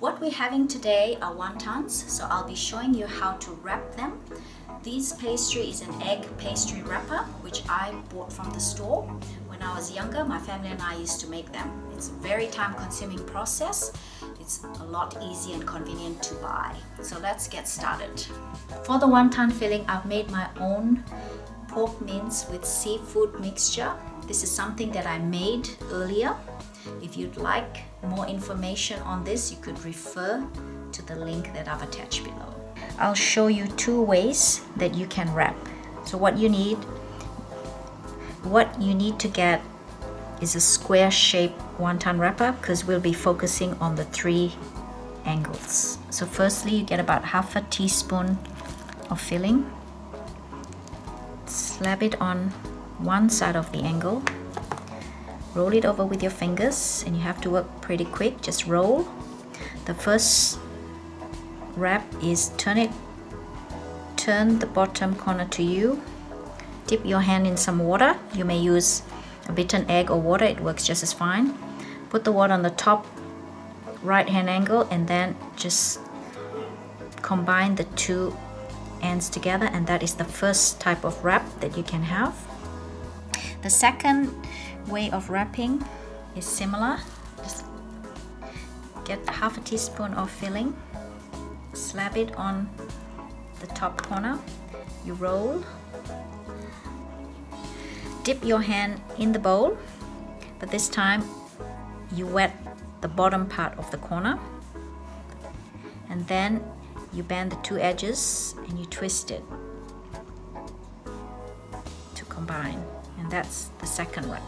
What we're having today are wontons, so I'll be showing you how to wrap them. This pastry is an egg pastry wrapper, which I bought from the store. When I was younger, my family and I used to make them. It's a very time-consuming process. It's a lot easier and convenient to buy. So let's get started. For the wonton filling, I've made my own pork mince with seafood mixture. This is something that I made earlier. If you'd like more information on this, you could refer to the link that I've attached below. I'll show you two ways that you can wrap. So what you need to get is a square shaped wonton wrapper, because we'll be focusing on the three angles. So firstly, you get about half a teaspoon of filling. Slap it on one side of the angle. Roll it over with your fingers, and you have to work pretty quick. Just roll. The first wrap is turn the bottom corner to you. Dip your hand in some water. You may use a beaten egg or water, it works just as fine. Put the water on the top right hand angle, and then just combine the two ends together, and that is the first type of wrap that you can have. The second way of wrapping is similar. Just get half a teaspoon of filling, slap it on the top corner, you roll, dip your hand in the bowl, but this time you wet the bottom part of the corner, and then you bend the two edges and you twist it to combine, and that's the second wrap.